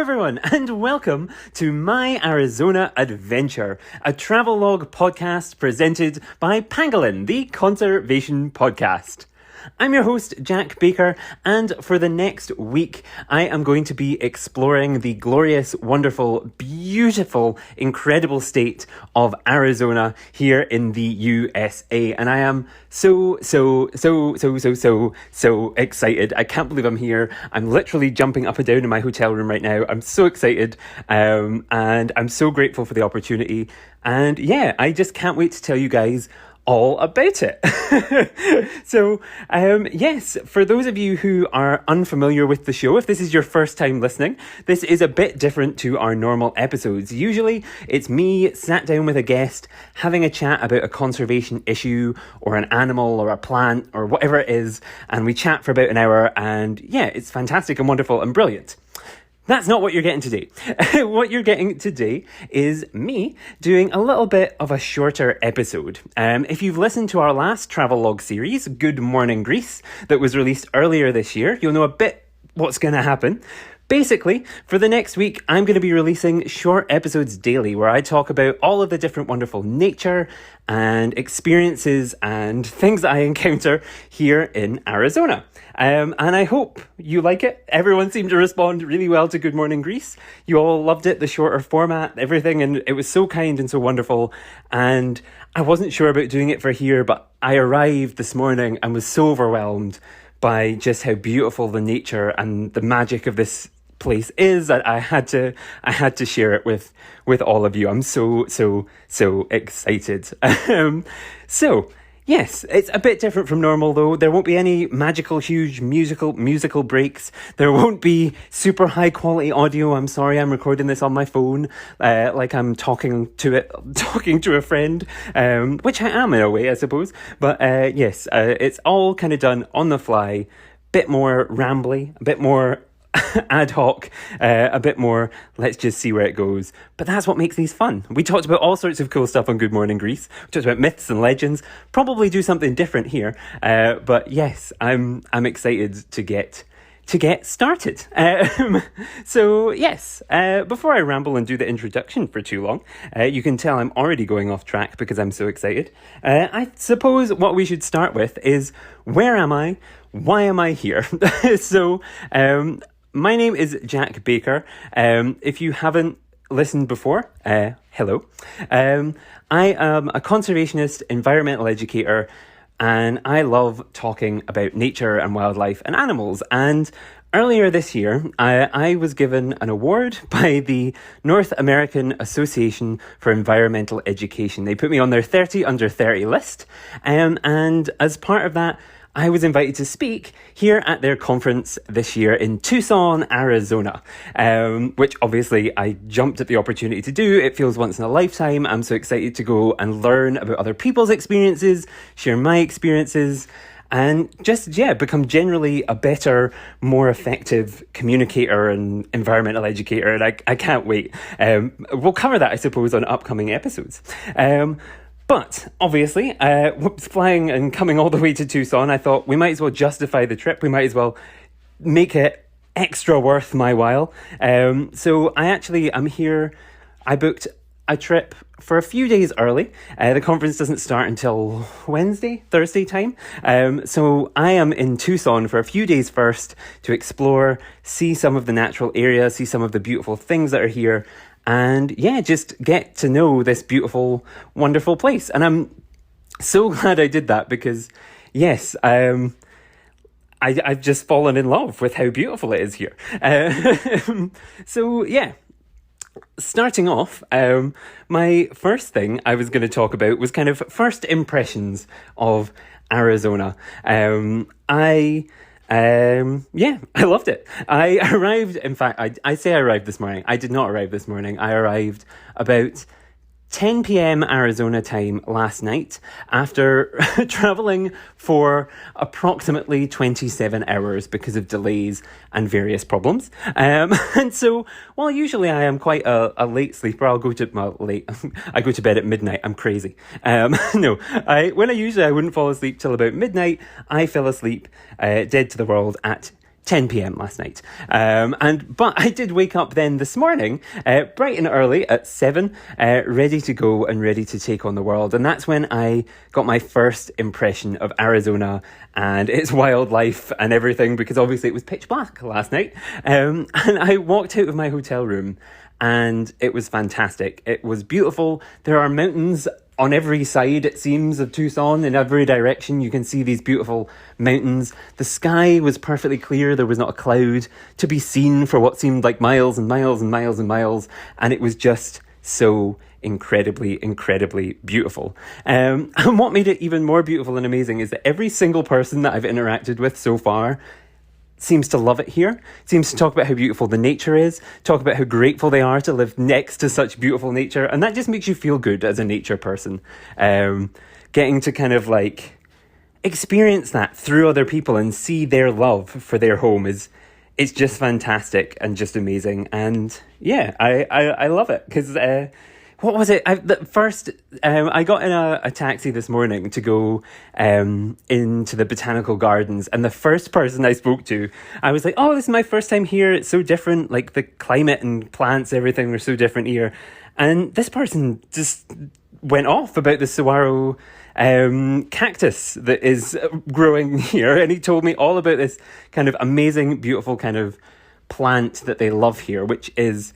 everyone, and welcome to My Arizona Adventure, a travelogue podcast presented by Pangolin, the conservation podcast. I'm your host, Jack Baker, and for the next week, I am going to be exploring the glorious, wonderful, beautiful, incredible state of Arizona here in the USA. And I am so excited. I can't believe I'm here. I'm literally jumping up and down in my hotel room right now. I'm so excited, and I'm so grateful for the opportunity. And yeah, I just can't wait to tell you guys all about it. Yes, for those of you who are unfamiliar with the show, if this is your first time listening, this is a bit different to our normal episodes. Usually it's me sat down with a guest having a chat about a conservation issue or an animal or a plant or whatever it is, and we chat for about an hour, and yeah, it's fantastic and wonderful and brilliant. That's not what you're getting today. What you're getting today is me doing a little bit of a shorter episode. If you've listened to our last travelogue series, Good Morning Greece, that was released earlier this year, you'll know a bit what's going to happen. Basically, for the next week, I'm going to be releasing short episodes daily where I talk about all of the different wonderful nature and experiences and things that I encounter here in Arizona. And I hope you like it. Everyone seemed to respond really well to Good Morning Greece. You all loved it, the shorter format, everything, and it was so kind and so wonderful. And I wasn't sure about doing it for here, but I arrived this morning and was so overwhelmed by just how beautiful the nature and the magic of this place is that I had to share it with all of you. I'm so excited. Yes, it's a bit different from normal though. There won't be any magical, huge musical breaks. There won't be super high quality audio. I'm sorry, I'm recording this on my phone, like I'm talking to a friend, which I am in a way, I suppose. But yes, it's all kind of done on the fly, bit more rambly, a bit more ad hoc, a bit more, let's just see where it goes. But that's what makes these fun. We talked about all sorts of cool stuff on Good Morning Greece. We talked about myths and legends. Probably do something different here. But yes, I'm excited to get started. So yes, before I ramble and do the introduction for too long, you can tell I'm already going off track because I'm so excited. I suppose what we should start with is, where am I? Why am I here? My name is Jack Baker. If you haven't listened before, hello. I am a conservationist, environmental educator, and I love talking about nature and wildlife and animals. And earlier this year, I was given an award by the North American Association for Environmental Education. They put me on their 30 under 30 list. And as part of that, I was invited to speak here at their conference this year in Tucson, Arizona, which obviously I jumped at the opportunity to do. It feels once in a lifetime. I'm so excited to go and learn about other people's experiences, share my experiences, and just, become generally a better, more effective communicator and environmental educator. And I can't wait. We'll cover that, I suppose, on upcoming episodes. But obviously, flying and coming all the way to Tucson, I thought we might as well justify the trip. We might as well make it extra worth my while. So I'm here. I booked a trip for a few days early. The conference doesn't start until Thursday time. So I am in Tucson for a few days first to explore, see some of the natural area, see some of the beautiful things that are here. And just get to know this beautiful, wonderful place. And I'm so glad I did that because, yes, I've just fallen in love with how beautiful it is here. Starting off, my first thing I was going to talk about was kind of first impressions of Arizona. I loved it. I arrived, in fact, I say I arrived this morning. I did not arrive this morning. I arrived about 10 p.m. Arizona time last night after traveling for approximately 27 hours because of delays and various problems. And so, while usually I am quite a late sleeper, I go to bed at midnight. I'm crazy. When I wouldn't fall asleep till about midnight, I fell asleep dead to the world at 10 p.m. last night. But I did wake up then this morning, bright and early at 7, ready to go and ready to take on the world. And that's when I got my first impression of Arizona and its wildlife and everything, because obviously it was pitch black last night. And I walked out of my hotel room and it was fantastic. It was beautiful. There are mountains on every side, it seems, of Tucson. In every direction, you can see these beautiful mountains. The sky was perfectly clear. There was not a cloud to be seen for what seemed like miles and miles and miles and miles. And it was just so incredibly, incredibly beautiful. And what made it even more beautiful and amazing is that every single person that I've interacted with so far seems to love it here, seems to talk about how beautiful the nature is, talk about how grateful they are to live next to such beautiful nature. And that just makes you feel good as a nature person. Getting to kind of like experience that through other people and see their love for their home it's just fantastic and just amazing. And yeah, I love it because what was it? I got in a taxi this morning to go into the botanical gardens, and the first person I spoke to, I was like, oh, this is my first time here. It's so different. Like the climate and plants, everything are so different here. And this person just went off about the saguaro cactus that is growing here. And he told me all about this kind of amazing, beautiful kind of plant that they love here, which is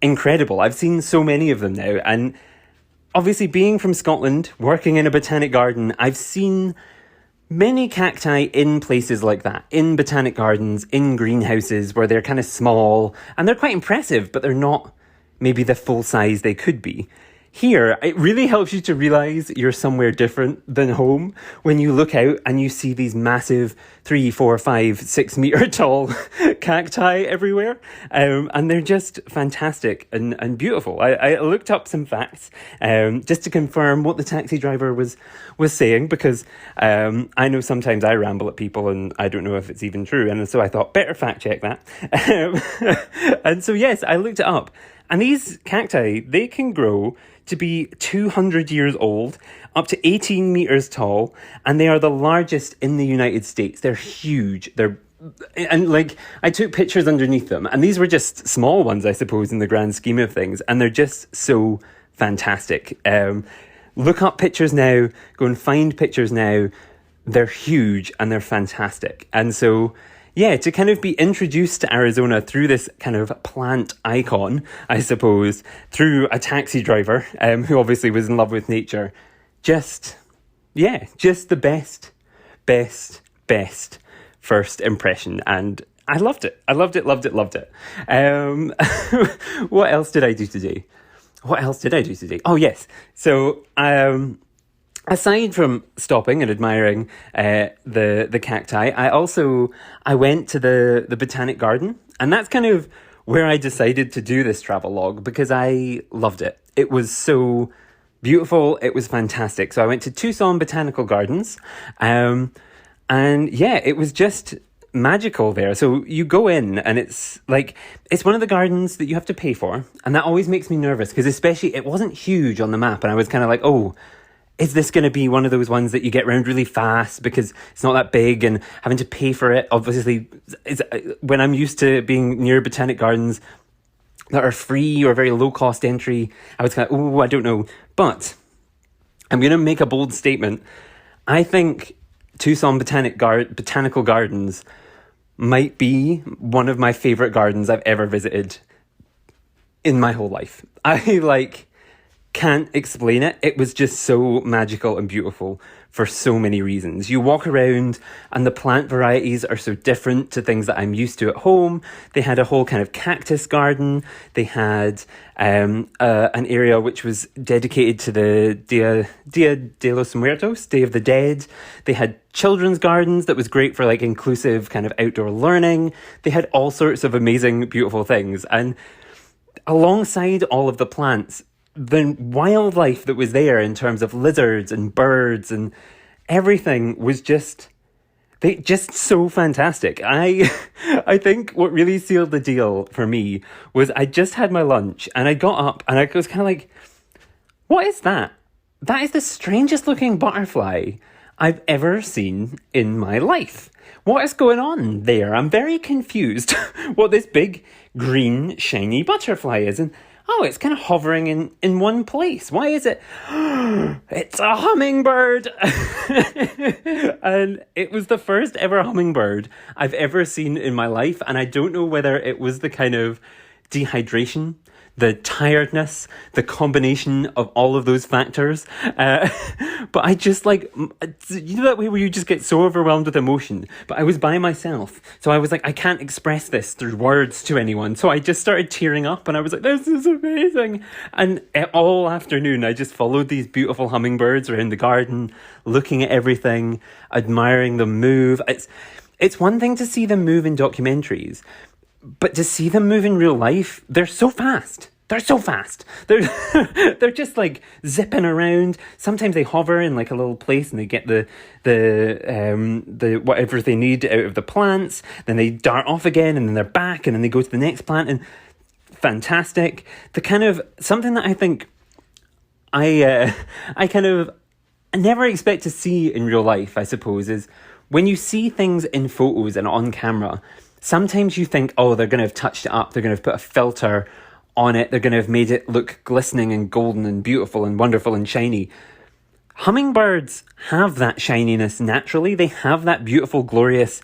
incredible. I've seen so many of them now, and obviously being from Scotland, working in a botanic garden, I've seen many cacti in places like that, in botanic gardens, in greenhouses where they're kind of small and they're quite impressive, but they're not maybe the full size they could be. Here, it really helps you to realize you're somewhere different than home when you look out and you see these massive 3, 4, 5, 6 meter tall cacti everywhere. And they're just fantastic and beautiful. I looked up some facts just to confirm what the taxi driver was saying, because I know sometimes I ramble at people and I don't know if it's even true. And so I thought, better fact check that. And so, yes, I looked it up. And these cacti, they can grow to be 200 years old, up to 18 meters tall, and they are the largest in the United States. They're huge. And like, I took pictures underneath them, and these were just small ones, I suppose, in the grand scheme of things, and they're just so fantastic. Look up pictures now, go and find pictures now. They're huge and they're fantastic. And so, yeah, to kind of be introduced to Arizona through this kind of plant icon, I suppose, through a taxi driver who obviously was in love with nature, just the best first impression. And I loved it. I loved it. What else did I do today? Oh, yes. So, aside from stopping and admiring the cacti, I went to the botanic garden, and that's kind of where I decided to do this travel log because I loved it. It was so beautiful. It was fantastic. So I went to Tucson Botanical Gardens, and yeah, it was just magical there. So you go in and it's one of the gardens that you have to pay for, and that always makes me nervous because especially it wasn't huge on the map, and I was kind of like, oh, is this going to be one of those ones that you get around really fast because it's not that big and having to pay for it? Obviously, when I'm used to being near botanic gardens that are free or very low cost entry, I was kind of, oh, I don't know. But I'm going to make a bold statement. I think Tucson Botanical Gardens might be one of my favorite gardens I've ever visited in my whole life. I can't explain it. It was just so magical and beautiful for so many reasons. You walk around and the plant varieties are so different to things that I'm used to at home. They had a whole kind of cactus garden. They had an area which was dedicated to the Dia de los Muertos, Day of the Dead. They had children's gardens that was great for inclusive kind of outdoor learning. They had all sorts of amazing, beautiful things. And alongside all of the plants, the wildlife that was there in terms of lizards and birds and everything was just so fantastic. I think what really sealed the deal for me was I just had my lunch and I got up and I was kind of like, what is that? That is the strangest looking butterfly I've ever seen in my life. what is going on there? I'm very confused what this big green shiny butterfly is. And oh, it's kind of hovering in one place. Why is it? It's a hummingbird. And it was the first ever hummingbird I've ever seen in my life. And I don't know whether it was the kind of dehydration, the tiredness, the combination of all of those factors. But I just like, you know that way where you just get so overwhelmed with emotion. But I was by myself. So I was like, I can't express this through words to anyone. So I just started tearing up and I was like, this is amazing. And all afternoon, I just followed these beautiful hummingbirds around the garden, looking at everything, admiring them move. It's one thing to see them move in documentaries, but to see them move in real life, they're so fast. They're so fast. They're just like zipping around. Sometimes they hover in like a little place and they get the whatever they need out of the plants. Then they dart off again and then they're back and then they go to the next plant, and fantastic. The kind of something that I think I never expect to see in real life, I suppose, is when you see things in photos and on camera. Sometimes you think, oh, they're going to have touched it up. They're going to have put a filter on it. They're going to have made it look glistening and golden and beautiful and wonderful and shiny. Hummingbirds have that shininess naturally. They have that beautiful, glorious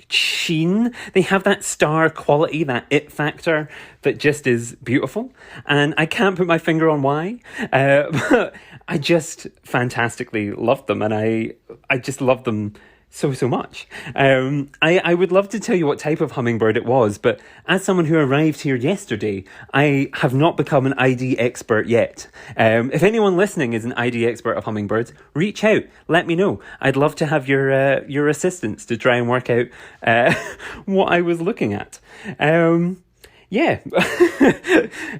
sheen. They have that star quality, that it factor that just is beautiful. And I can't put my finger on why. But I just fantastically loved them. And I just love them so much. I would love to tell you what type of hummingbird it was, but as someone who arrived here yesterday, I have not become an ID expert yet. If anyone listening is an ID expert of hummingbirds, reach out, let me know. I'd love to have your assistance to try and work out what I was looking at. Yeah,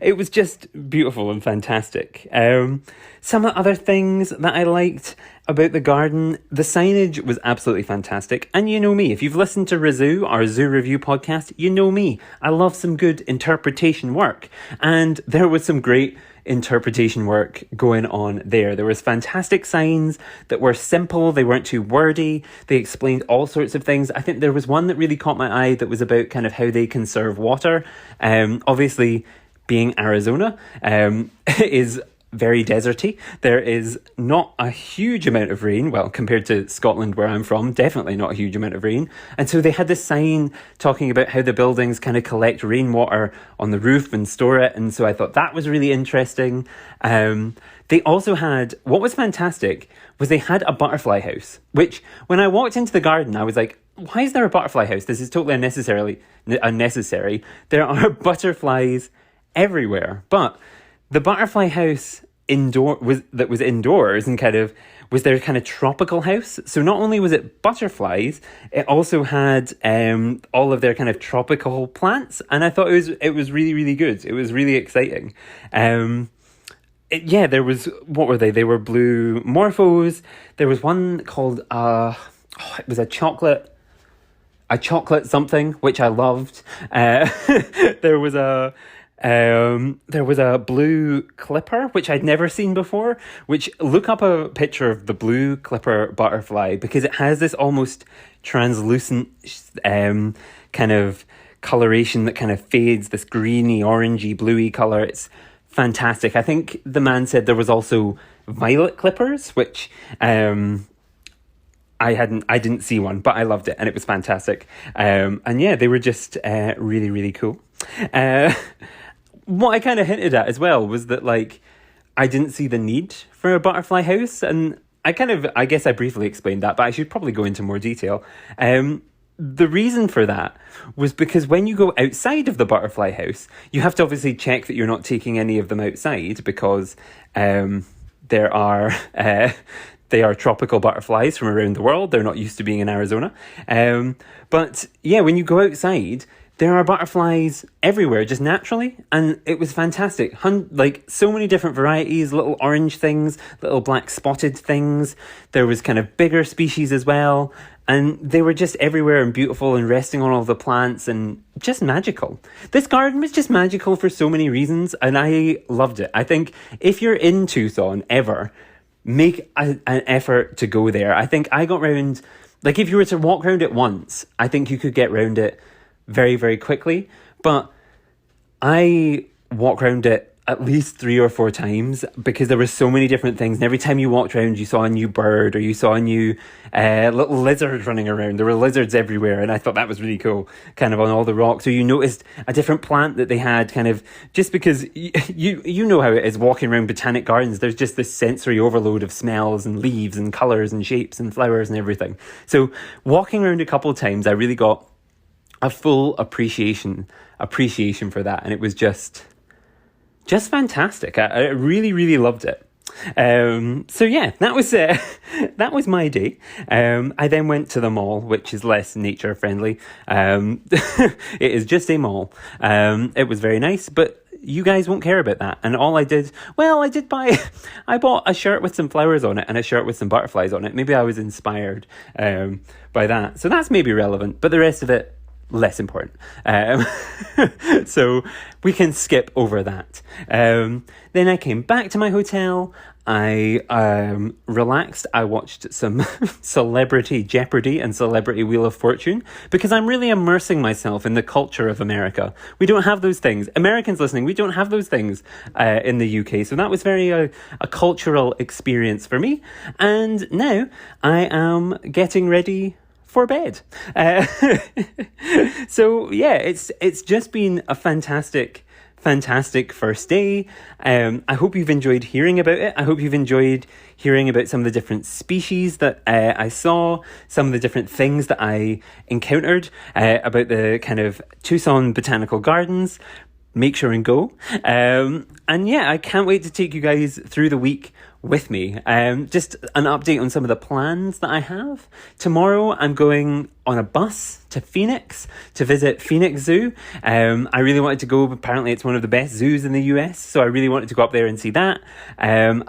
it was just beautiful and fantastic. Some of the other things that I liked about the garden, the signage was absolutely fantastic. And you know me, if you've listened to Rizoo, our zoo review podcast, you know me. I love some good interpretation work. And there was some great interpretation work going on there. There was fantastic signs that were simple. They weren't too wordy. They explained all sorts of things. I think there was one that really caught my eye that was about kind of how they conserve water. Obviously, being Arizona is very deserty. There is not a huge amount of rain. Well, compared to Scotland where I'm from, definitely not a huge amount of rain. And so they had this sign talking about how the buildings kind of collect rainwater on the roof and store it. And so I thought that was really interesting. They also had, what was fantastic was they had a butterfly house, which when I walked into the garden, I was like, why is there a butterfly house? This is totally unnecessary. There are butterflies everywhere. But the butterfly house was indoors and kind of was their kind of tropical house. So not only was it butterflies, it also had all of their kind of tropical plants. And I thought it was really, really good. It was really exciting. There was, what were they? They were blue morphos. There was one called, it was a chocolate something, which I loved. There was a blue clipper, which I'd never seen before, which look up a picture of the blue clipper butterfly because it has this almost translucent kind of coloration that kind of fades, this greeny, orangey, bluey color. It's fantastic. I think the man said there was also violet clippers, which I didn't see one, but I loved it and it was fantastic. And yeah, they were just really, really cool. What I kind of hinted at as well was that, like, I didn't see the need for a butterfly house. And I guess I briefly explained that, but I should probably go into more detail. The reason for that was because when you go outside of the butterfly house, you have to obviously check that you're not taking any of them outside because they are tropical butterflies from around the world. They're not used to being in Arizona. But yeah, when you go outside, there are butterflies everywhere, just naturally, and it was fantastic. Like, so many different varieties, little orange things, little black spotted things. There was kind of bigger species as well, and they were just everywhere and beautiful and resting on all the plants and just magical. This garden was just magical for so many reasons, and I loved it. I think if you're in Tucson ever, make an effort to go there. I think I got round Like if you were to walk around it once, I think you could get around it very, very quickly. But I walk around it at least 3 or 4 times because there were so many different things. And every time you walked around, you saw a new bird or you saw a new little lizard running around. There were lizards everywhere. And I thought that was really cool, kind of on all the rocks. So you noticed a different plant that they had kind of just because you know how it is walking around botanic gardens. There's just this sensory overload of smells and leaves and colours and shapes and flowers and everything. So walking around a couple of times, I really got a full appreciation for that. And it was just fantastic. I really, really loved it. So yeah, that was my day. I then went to the mall, which is less nature friendly. It is just a mall. It was very nice, but you guys won't care about that. And all I bought a shirt with some flowers on it and a shirt with some butterflies on it. Maybe I was inspired by that. So that's maybe relevant, but the rest of it, less important. So we can skip over that. Then I came back to my hotel. I relaxed. I watched some Celebrity Jeopardy and Celebrity Wheel of Fortune because I'm really immersing myself in the culture of America. We don't have those things. Americans listening, we don't have those things in the UK. So that was very a cultural experience for me. And now I am getting ready for bed. So yeah, it's just been a fantastic first day. I hope you've enjoyed hearing about it. I hope you've enjoyed hearing about some of the different species that I saw, some of the different things that I encountered about the kind of Tucson Botanical Gardens. Make sure and go. And yeah, I can't wait to take you guys through the week with me. Just an update on some of the plans that I have. Tomorrow I'm going on a bus to Phoenix to visit Phoenix Zoo. I really wanted to go. Apparently it's one of the best zoos in the US, so I really wanted to go up there and see that. I'm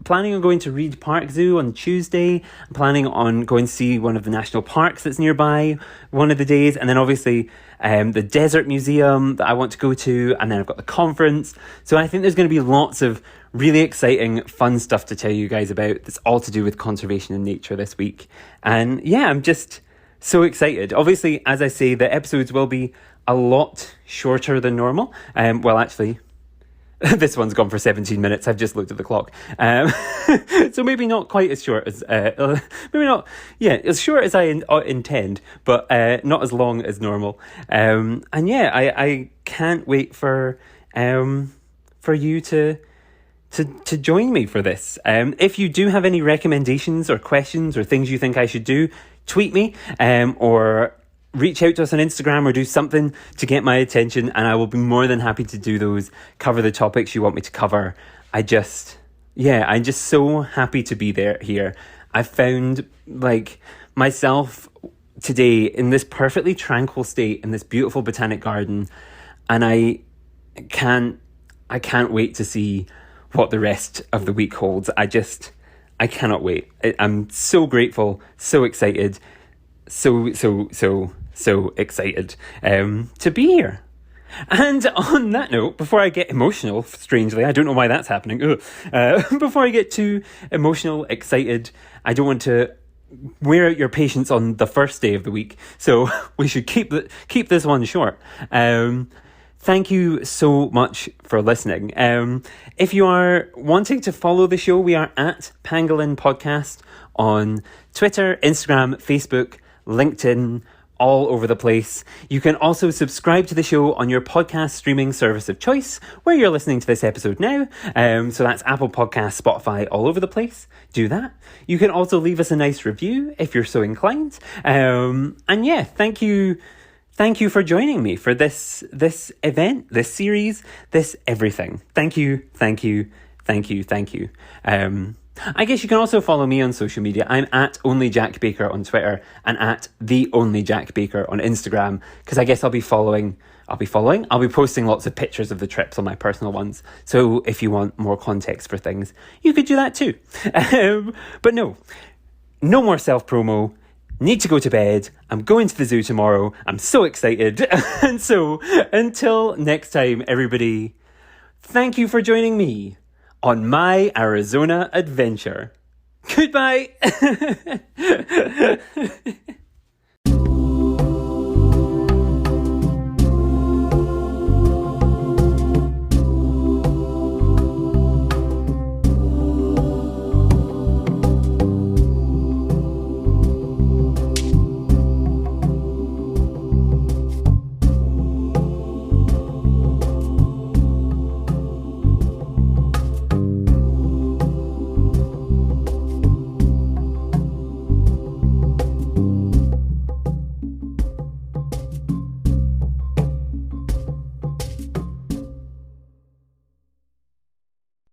planning on going to Reed Park Zoo on Tuesday. I'm planning on going to see one of the national parks that's nearby one of the days, and then obviously the Desert Museum that I want to go to, and then I've got the conference. So I think there's going to be lots of really exciting, fun stuff to tell you guys about. That's all to do with conservation and nature this week. And yeah, I'm just so excited. Obviously, as I say, the episodes will be a lot shorter than normal. Well, actually, this one's gone for 17 minutes. I've just looked at the clock. So maybe not quite as short as, maybe not, yeah, as short as I intend, but not as long as normal. And yeah, I can't wait for you to join me for this. If you do have any recommendations or questions or things you think I should do, tweet me or reach out to us on Instagram or do something to get my attention, and I will be more than happy to do those, cover the topics you want me to cover. I'm just so happy to be here. I found myself today in this perfectly tranquil state in this beautiful botanic garden, and I can't wait to see what the rest of the week holds. I cannot wait. I'm so grateful, so excited, so excited to be here. And on that note, before I get emotional, strangely, I don't know why that's happening. Before I get too emotional, excited, I don't want to wear out your patience on the first day of the week. So we should keep this one short. Thank you so much for listening. If you are wanting to follow the show, we are at Pangolin Podcast on Twitter, Instagram, Facebook, LinkedIn, all over the place. You can also subscribe to the show on your podcast streaming service of choice, where you're listening to this episode now. So that's Apple Podcasts, Spotify, all over the place. Do that. You can also leave us a nice review if you're so inclined. And yeah, thank you for joining me for this event, this series, this everything. Thank you. I guess you can also follow me on social media. I'm at OnlyJackBaker on Twitter and at TheOnlyJackBaker on Instagram, because I guess I'll be posting lots of pictures of the trips on my personal ones. So if you want more context for things, you could do that too. But no more self-promo. Need to go to bed. I'm going to the zoo tomorrow. I'm so excited. And so until next time, everybody, thank you for joining me on my Arizona adventure. Goodbye.